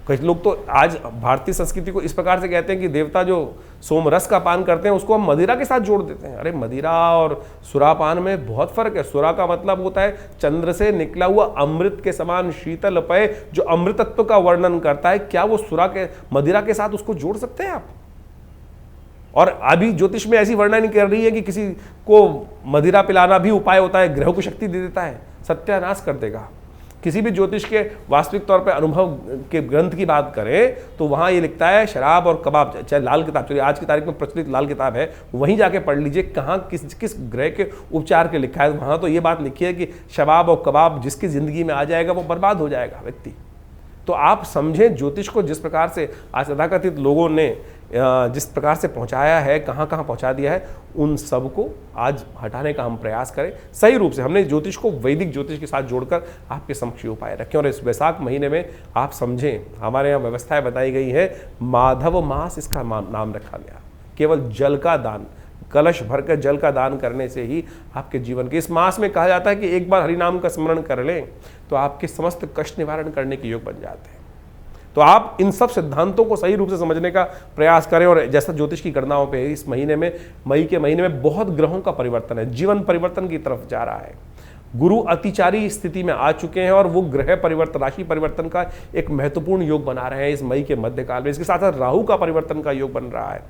कई लोग तो आज भारतीय संस्कृति को इस प्रकार से कहते हैं कि देवता जो सोमरस का पान करते हैं उसको हम मदिरा के साथ जोड़ देते हैं। अरे मदिरा और सुरापान में बहुत फर्क है। सुरा का मतलब होता है चंद्र से निकला हुआ अमृत के समान शीतल पेय जो अमृतत्व का वर्णन करता है। क्या वो सुरा के, मदिरा के साथ उसको जोड़ सकते हैं आप? और अभी ज्योतिष में ऐसी वर्णन कर रही है कि किसी को मदिरा पिलाना भी उपाय होता है, ग्रहों को शक्ति दे देता है, सत्यानाश कर देगा। किसी भी ज्योतिष के वास्तविक तौर पे अनुभव के ग्रंथ की बात करें तो वहाँ ये लिखता है शराब और कबाब, चाहे लाल किताब, चलिए आज की तारीख में प्रचलित लाल किताब है, वहीं जाके पढ़ लीजिए कहाँ किस ग्रह के उपचार के लिखा है। वहाँ तो ये बात लिखी है कि शराब और कबाब जिसकी ज़िंदगी में आ जाएगा वो बर्बाद हो जाएगा व्यक्ति। तो आप समझें ज्योतिष को जिस प्रकार से आज तथाकथित लोगों ने जिस प्रकार से पहुंचाया है, कहाँ कहाँ पहुंचा दिया है, उन सब को आज हटाने का हम प्रयास करें सही रूप से। हमने ज्योतिष को वैदिक ज्योतिष के साथ जोड़कर आपके समक्ष उपाय रखें। और इस वैशाख महीने में आप समझें, हमारे यहाँ व्यवस्थाएं बताई गई है, माधव मास इसका नाम रखा गया। केवल जल का दान, कलश भरकर जल का दान करने से ही आपके जीवन के, इस मास में कहा जाता है कि एक बार हरिनाम का स्मरण कर लें तो आपके समस्त कष्ट निवारण करने के योग बन जाते हैं। तो आप इन सब सिद्धांतों को सही रूप से समझने का प्रयास करें। और जैसा ज्योतिष की गणनाओं पे इस महीने में, मई के महीने में बहुत ग्रहों का परिवर्तन है, जीवन परिवर्तन की तरफ जा रहा है। गुरु अतिचारी स्थिति में आ चुके हैं और वो ग्रह परिवर्तन, राशि परिवर्तन का एक महत्वपूर्ण योग बना रहे हैं इस मई के मध्यकाल में। इसके साथ साथ राहु का परिवर्तन का योग बन रहा है।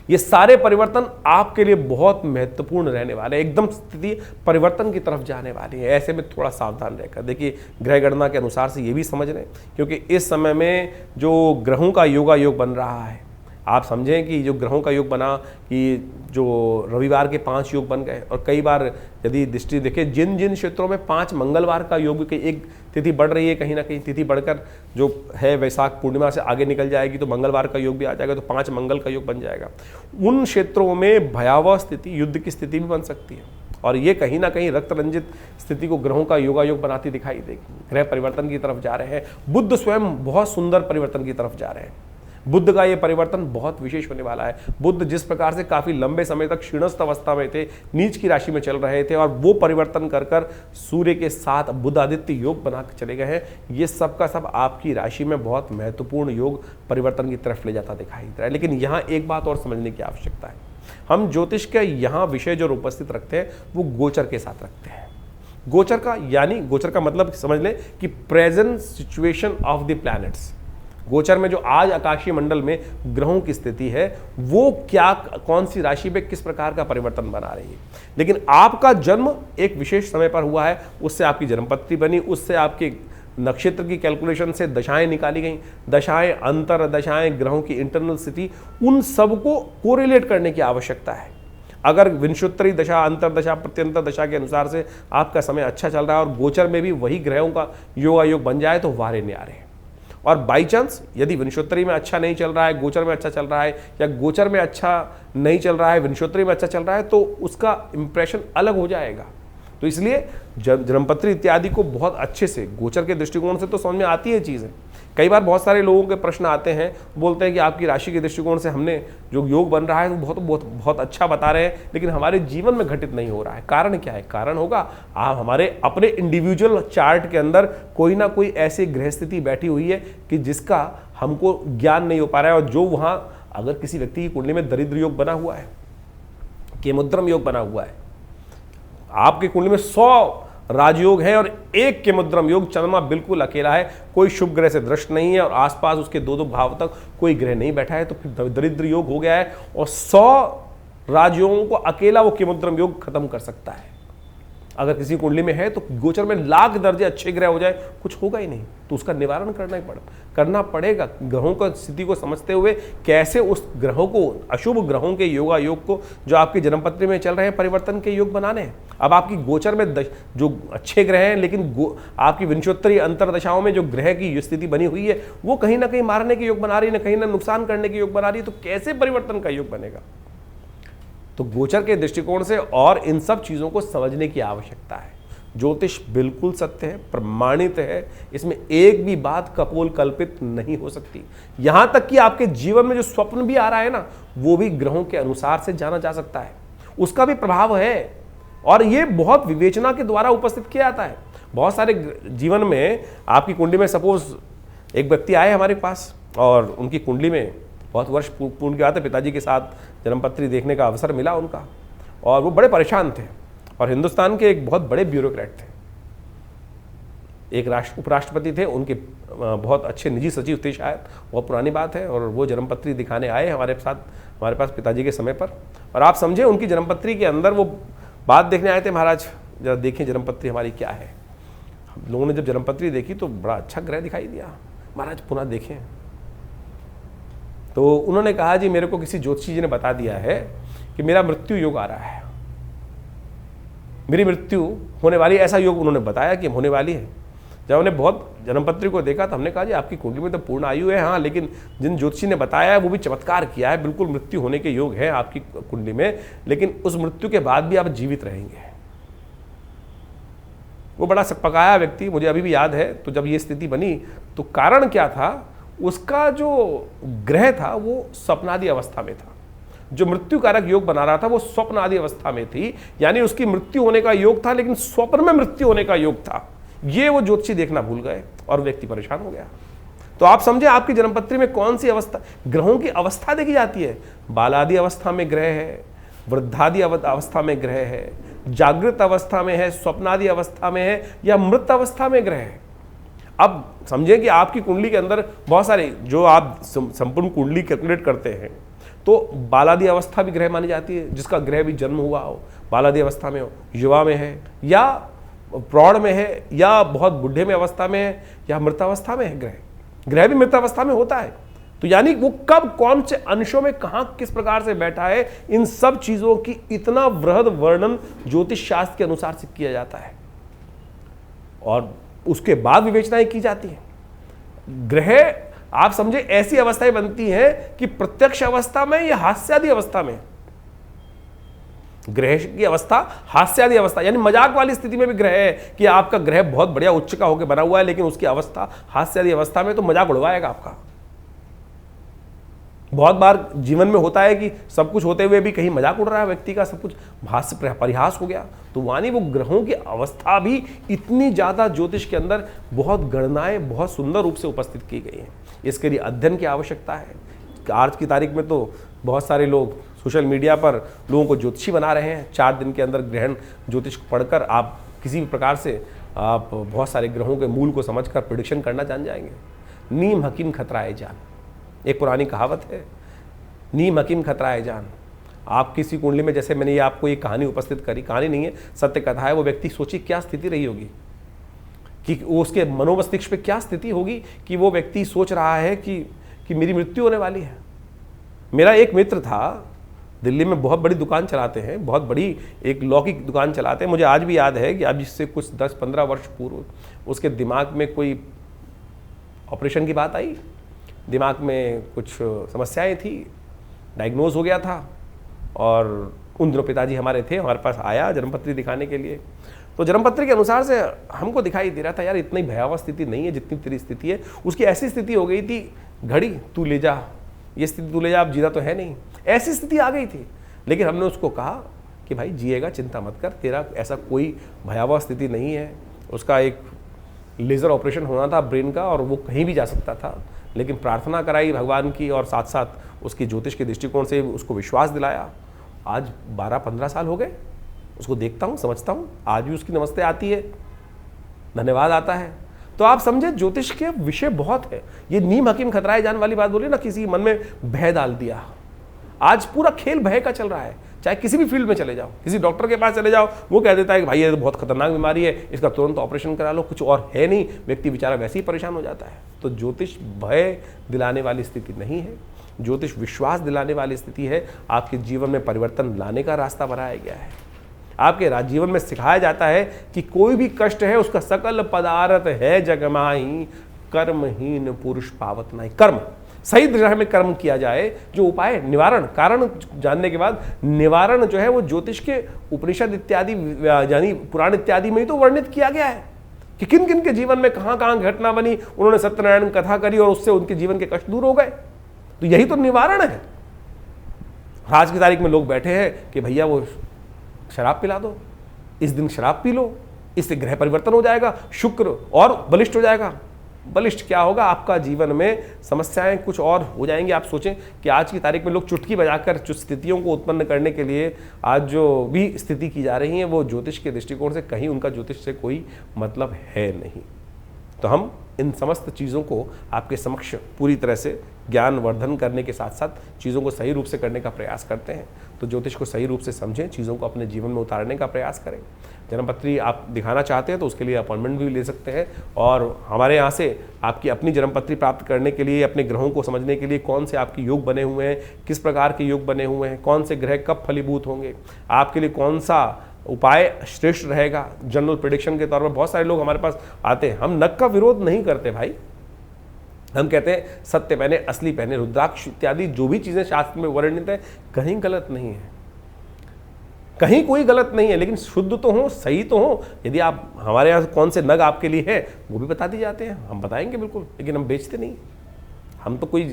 ये सारे परिवर्तन आपके लिए बहुत महत्वपूर्ण रहने वाले हैं, एकदम स्थिति परिवर्तन की तरफ जाने वाली है। ऐसे में थोड़ा सावधान रहकर देखिए, ग्रह गणना के अनुसार से ये भी समझ लें, क्योंकि इस समय में जो ग्रहों का योग बन रहा है, आप समझें कि जो ग्रहों का योग बना कि जो रविवार के 5 योग बन गए, और कई बार यदि दृष्टि देखें जिन जिन क्षेत्रों में 5 मंगलवार का योग, कि एक तिथि बढ़ रही है, कहीं ना कहीं तिथि बढ़कर जो है वैशाख पूर्णिमा से आगे निकल जाएगी तो मंगलवार का योग भी आ जाएगा, तो 5 मंगल का योग बन जाएगा। उन क्षेत्रों में भयावह स्थिति, युद्ध की स्थिति भी बन सकती है, और ये कहीं ना कहीं रक्त रंजित स्थिति को ग्रहों का योग बनाती दिखाई देगी। ग्रह परिवर्तन की तरफ जा रहे हैं। बुध स्वयं बहुत सुंदर परिवर्तन की तरफ जा रहे हैं। बुध का ये परिवर्तन बहुत विशेष होने वाला है। बुध जिस प्रकार से काफी लंबे समय तक क्षीणस्थ अवस्था में थे, नीच की राशि में चल रहे थे, और वो परिवर्तन कर कर सूर्य के साथ बुध आदित्य योग बना के चले गए हैं। ये सब का सब आपकी राशि में बहुत महत्वपूर्ण योग परिवर्तन की तरफ ले जाता दिखाई दे रहा है। लेकिन यहाँ एक बात और समझने की आवश्यकता है, हम ज्योतिष के यहाँ विषय जो उपस्थित रखते हैं वो गोचर के साथ रखते हैं। गोचर का मतलब समझ लें कि present situation of the planets. गोचर में जो आज आकाशीय मंडल में ग्रहों की स्थिति है वो क्या, कौन सी राशि पे किस प्रकार का परिवर्तन बना रही है। लेकिन आपका जन्म एक विशेष समय पर हुआ है, उससे आपकी जन्मपत्री बनी, उससे आपके नक्षत्र की कैलकुलेशन से दशाएं निकाली गई, दशाएं, अंतर दशाएं, ग्रहों की इंटरनल स्थिति, उन सबको कोरिलेट करने की आवश्यकता है। अगर विंशोत्तरी दशा, अंतर दशा, प्रत्यंतर दशा के अनुसार से आपका समय अच्छा चल रहा है और गोचर में भी वही ग्रहों का योगायोग बन जाए तो वारे न्यारे हैं। और बाई चांस यदि विंशोत्तरी में अच्छा नहीं चल रहा है, गोचर में अच्छा चल रहा है, या गोचर में अच्छा नहीं चल रहा है, विंशोत्तरी में अच्छा चल रहा है, तो उसका इंप्रेशन अलग हो जाएगा। तो इसलिए जन्मपत्री इत्यादि को बहुत अच्छे से गोचर के दृष्टिकोण से तो समझ में आती है चीज़ें। कई बार बहुत सारे लोगों के प्रश्न आते हैं, बोलते हैं कि आपकी राशि के दृष्टिकोण से हमने जो योग बन रहा है वो बहुत बहुत बहुत अच्छा बता रहे हैं, लेकिन हमारे जीवन में घटित नहीं हो रहा है। कारण क्या है? कारण होगा आप हमारे अपने इंडिविजुअल चार्ट के अंदर कोई ना कोई ऐसी ग्रह स्थिति बैठी हुई है कि जिसका हमको ज्ञान नहीं हो पा रहा है। और जो वहाँ अगर किसी व्यक्ति की कुंडली में दरिद्र योग बना हुआ है, केमुद्रम योग बना हुआ है, आपकी कुंडली में 100 राजयोग है और एक के मुद्रम योग, चंद्रमा बिल्कुल अकेला है, कोई शुभ ग्रह से दृष्ट नहीं है और आसपास उसके 2-2 भाव तक कोई ग्रह नहीं बैठा है, तो फिर दरिद्र योग हो गया है और 100 राजयोगों को अकेला वो केमुद्रम योग खत्म कर सकता है। अगर किसी कुंडली में है तो गोचर में लाख दर्जे अच्छे ग्रह हो जाए, कुछ होगा ही नहीं, तो उसका निवारण करना पड़ेगा। ग्रहों का स्थिति को समझते हुए कैसे उस ग्रहों को, अशुभ ग्रहों के योगा योग को जो आपकी जन्मपत्री में चल रहे हैं परिवर्तन के योग बनाने हैं। अब आपकी गोचर में जो अच्छे ग्रह हैं, लेकिन आपकी विंशोत्तरी अंतरदशाओं में जो ग्रह की स्थिति बनी हुई है वो कहीं ना कहीं मारने के योग बना रही है, कहीं ना नुकसान करने के योग बना रही है, तो कैसे परिवर्तन का योग बनेगा? तो गोचर के दृष्टिकोण से और इन सब चीज़ों को समझने की आवश्यकता है। ज्योतिष बिल्कुल सत्य है, प्रमाणित है, इसमें एक भी बात कपोल कल्पित नहीं हो सकती। यहां तक कि आपके जीवन में जो स्वप्न भी आ रहा है ना, वो भी ग्रहों के अनुसार से जाना जा सकता है, उसका भी प्रभाव है और ये बहुत विवेचना के द्वारा उपस्थित किया जाता है। बहुत सारे जीवन में आपकी कुंडली में सपोज एक व्यक्ति आए हमारे पास और उनकी कुंडली में बहुत वर्ष पूर्ण के आते, पिताजी के साथ जन्मपत्री देखने का अवसर मिला उनका, और वो बड़े परेशान थे और हिंदुस्तान के एक बहुत बड़े ब्यूरोक्रेट थे, एक उपराष्ट्रपति थे, उनके बहुत अच्छे निजी सचिव थे शायद, बहुत पुरानी बात है। और वो जन्मपत्री दिखाने आए हमारे पास पिताजी के समय पर, और आप समझे उनकी जन्मपत्री के अंदर वो बात देखने आए थे, महाराज जरा देखें जन्मपत्री हमारी क्या है। हम लोगों ने जब जन्मपत्री देखी तो बड़ा अच्छा ग्रह दिखाई दिया, महाराज पुनः देखें। तो उन्होंने कहा जी मेरे को किसी ज्योतिषी जी ने बता दिया है कि मेरा मृत्यु योग आ रहा है, मेरी मृत्यु होने वाली, ऐसा योग उन्होंने बताया कि होने वाली है। जब उन्होंने बहुत जन्मपत्री को देखा तो हमने कहा जी आपकी कुंडली में तो पूर्ण आयु है, हाँ, लेकिन जिन ज्योतिषी ने बताया है वो भी चमत्कार किया है, बिल्कुल मृत्यु होने के योग है आपकी कुंडली में, लेकिन उस मृत्यु के बाद भी आप जीवित रहेंगे। वो बड़ा सकपकाया व्यक्ति, मुझे अभी भी याद है। तो जब ये स्थिति बनी तो कारण क्या था, उसका जो ग्रह था वो स्वप्नादि अवस्था में था, जो मृत्यु कारक योग बना रहा था वो स्वप्न आदि अवस्था में थी, यानी उसकी मृत्यु होने का योग था लेकिन स्वप्न में मृत्यु होने का योग था। ये वो ज्योतिषी देखना भूल गए और व्यक्ति परेशान हो गया। तो आप समझे आपकी जन्मपत्री में कौन सी अवस्था, ग्रहों की अवस्था देखी जाती है। बालादि अवस्था में ग्रह है, वृद्धादि अवस्था में ग्रह है, जागृत अवस्था में है, स्वप्नादि अवस्था में है, या मृत अवस्था में ग्रह है। अब समझें कि आपकी कुंडली के अंदर बहुत सारे, जो आप संपूर्ण कुंडली कैलकुलेट करते हैं तो बालादि अवस्था भी ग्रह मानी जाती है, जिसका ग्रह भी जन्म हुआ हो, बालादि अवस्था में हो, युवा में है या प्रौढ़ में है या बहुत बुढ़े में अवस्था में है या मृतावस्था में है। ग्रह भी मृतावस्था में होता है। तो यानी वो कब कौन से अंशों में कहां किस प्रकार से बैठा है, इन सब चीजों की इतना वृहद वर्णन ज्योतिष शास्त्र के अनुसार से किया जाता है और उसके बाद विवेचनाएं की जाती है। ग्रह आप समझे ऐसी अवस्थाएं बनती हैं कि प्रत्यक्ष अवस्था में या हास्यादि अवस्था में, ग्रह की अवस्था हास्यादि अवस्था, यानी मजाक वाली स्थिति में भी ग्रह है कि आपका ग्रह बहुत बढ़िया उच्च का होकर बना हुआ है, लेकिन उसकी अवस्था हास्यादि अवस्था में, तो मजाक उड़वाएगा आपका। बहुत बार जीवन में होता है कि सब कुछ होते हुए भी कहीं मजाक उड़ रहा है व्यक्ति का, सब कुछ हास्य परिहास हो गया। तो वानी वो ग्रहों की अवस्था भी इतनी ज्यादा ज्योतिष के अंदर बहुत गणनाएं बहुत सुंदर रूप से उपस्थित की गई हैं। इसके लिए अध्ययन की आवश्यकता है। आज की तारीख में तो बहुत सारे लोग सोशल मीडिया पर लोगों को ज्योतिषी बना रहे हैं। 4 दिन के अंदर ग्रहण ज्योतिष पढ़कर आप किसी भी प्रकार से आप बहुत सारे ग्रहों के मूल को समझकर प्रेडिक्शन करना जान जाएंगे। नीम हकीम खतराए जान। एक पुरानी कहावत है, नीम हकीम खतराए जान। आप किसी कुंडली में, जैसे मैंने ये आपको ये कहानी उपस्थित करी, कहानी नहीं है, सत्य कथा है, वो व्यक्ति सोचिए क्या स्थिति रही होगी, कि उसके मनोमस्तिष्क पे क्या स्थिति होगी कि वो व्यक्ति सोच रहा है कि मेरी मृत्यु होने वाली है। मेरा एक मित्र था, दिल्ली में बहुत बड़ी दुकान चलाते हैं, बहुत बड़ी एक लॉ की दुकान चलाते हैं। मुझे आज भी याद है कि अब इससे कुछ 10-15 वर्ष पूर्व उसके दिमाग में कोई ऑपरेशन की बात आई, दिमाग में कुछ समस्याएं थी, डायग्नोज हो गया था। और उन दिनों पिताजी हमारे थे, हमारे पास आया जन्मपत्री दिखाने के लिए। तो जन्मपत्री के अनुसार से हमको दिखाई दे रहा था, यार इतनी भयावह स्थिति नहीं है जितनी तेरी स्थिति है। उसकी ऐसी स्थिति हो गई थी, घड़ी तू ले जा, ये स्थिति तू ले जा, अब जीना तो है नहीं, ऐसी स्थिति आ गई थी। लेकिन हमने उसको कहा कि भाई जिएगा, चिंता मत कर, तेरा ऐसा कोई भयावह स्थिति नहीं है। उसका एक लेज़र ऑपरेशन होना था ब्रेन का, और वो कहीं भी जा सकता था। लेकिन प्रार्थना कराई भगवान की, और साथ साथ उसकी ज्योतिष के दृष्टिकोण से उसको विश्वास दिलाया। आज 12-15 साल हो गए, उसको देखता हूँ, समझता हूँ, आज भी उसकी नमस्ते आती है, धन्यवाद आता है। तो आप समझे ज्योतिष के विषय बहुत है। ये नीम हकीम खतराए जान वाली बात बोली ना, किसी मन में भय डाल दिया। आज पूरा खेल भय का चल रहा है। चाहे किसी भी फील्ड में चले जाओ, किसी डॉक्टर के पास चले जाओ, वो कह देता है कि भाई ये तो बहुत खतरनाक बीमारी है, इसका तुरंत ऑपरेशन करा लो, कुछ और है नहीं, व्यक्ति बेचारा वैसे ही परेशान हो जाता है। तो ज्योतिष भय दिलाने वाली स्थिति नहीं है, ज्योतिष विश्वास दिलाने वाली स्थिति है। आपके जीवन में परिवर्तन लाने का रास्ता बनाया गया है। आपके जीवन में सिखाया जाता है कि कोई भी कष्ट है उसका सकल पदार्थ है जगमाही, कर्महीन पुरुष पावत नहीं। कर्म सही दिशा में कर्म किया जाए, जो उपाय निवारण, कारण जानने के बाद निवारण जो है वो ज्योतिष के उपनिषद इत्यादि यानी पुराण इत्यादि में ही तो वर्णित किया गया है कि किन किन के जीवन में कहाँ कहाँ घटना बनी, उन्होंने सत्यनारायण कथा करी और उससे उनके जीवन के कष्ट दूर हो गए। तो यही तो निवारण है। आज की तारीख में लोग बैठे हैं कि भैया वो शराब पिला दो, इस दिन शराब पी लो, इससे ग्रह परिवर्तन हो जाएगा, शुक्र और बलिष्ठ हो जाएगा। बलिष्ठ क्या होगा, आपका जीवन में समस्याएं कुछ और हो जाएंगी। आप सोचें कि आज की तारीख में लोग चुटकी बजाकर स्थितियों को उत्पन्न करने के लिए आज जो भी स्थिति की जा रही है वो ज्योतिष के दृष्टिकोण से कहीं उनका ज्योतिष से कोई मतलब है नहीं। तो हम इन समस्त चीज़ों को आपके समक्ष पूरी तरह से ज्ञान वर्धन करने के साथ साथ चीज़ों को सही रूप से करने का प्रयास करते हैं। तो ज्योतिष को सही रूप से समझें, चीज़ों को अपने जीवन में उतारने का प्रयास करें। जन्मपत्री आप दिखाना चाहते हैं तो उसके लिए अपॉइंटमेंट भी ले सकते हैं, और हमारे यहाँ से आपकी अपनी जन्मपत्री प्राप्त करने के लिए, अपने ग्रहों को समझने के लिए, कौन से आपके योग बने हुए हैं, किस प्रकार के योग बने हुए हैं, कौन से ग्रह कब फलीभूत होंगे, आपके लिए कौन सा उपाय श्रेष्ठ रहेगा, जनरल प्रेडिक्शन के तौर पर बहुत सारे लोग हमारे पास आते हैं। हम नग का विरोध नहीं करते भाई, हम कहते हैं सत्य पहने, असली पहने, रुद्राक्ष इत्यादि जो भी चीज़ें शास्त्र में वर्णित है कहीं गलत नहीं है, कहीं कोई गलत नहीं है, लेकिन शुद्ध तो हो, सही तो हो। यदि आप हमारे यहाँ कौन से नग आपके लिए है वो भी बता दी जाते हैं, हम बताएंगे बिल्कुल, लेकिन हम बेचते नहीं, हम तो कोई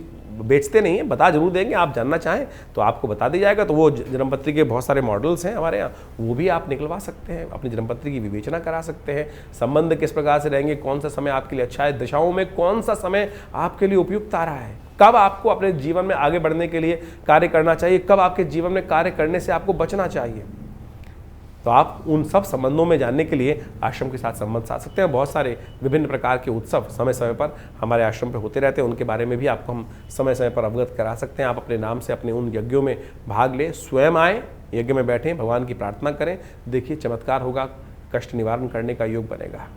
बेचते नहीं है, बता जरूर देंगे। आप जानना चाहें तो आपको बता दिया जाएगा। तो वो जन्मपत्री के बहुत सारे मॉडल्स हैं हमारे यहाँ, वो भी आप निकलवा सकते हैं, अपनी जन्मपत्री की विवेचना करा सकते हैं। संबंध किस प्रकार से रहेंगे, कौन सा समय आपके लिए अच्छा है, दशाओं में कौन सा समय आपके लिए उपयुक्त आ रहा है, कब आपको अपने जीवन में आगे बढ़ने के लिए कार्य करना चाहिए, कब आपके जीवन में कार्य करने से आपको बचना चाहिए। तो आप उन सब संबंधों में जानने के लिए आश्रम के साथ संबंध साध सकते हैं। बहुत सारे विभिन्न प्रकार के उत्सव समय समय पर हमारे आश्रम पे होते रहते हैं, उनके बारे में भी आपको हम समय समय पर अवगत करा सकते हैं। आप अपने नाम से अपने उन यज्ञों में भाग लें, स्वयं आएँ, यज्ञ में बैठें, भगवान की प्रार्थना करें, देखिए चमत्कार होगा, कष्ट निवारण करने का योग बनेगा।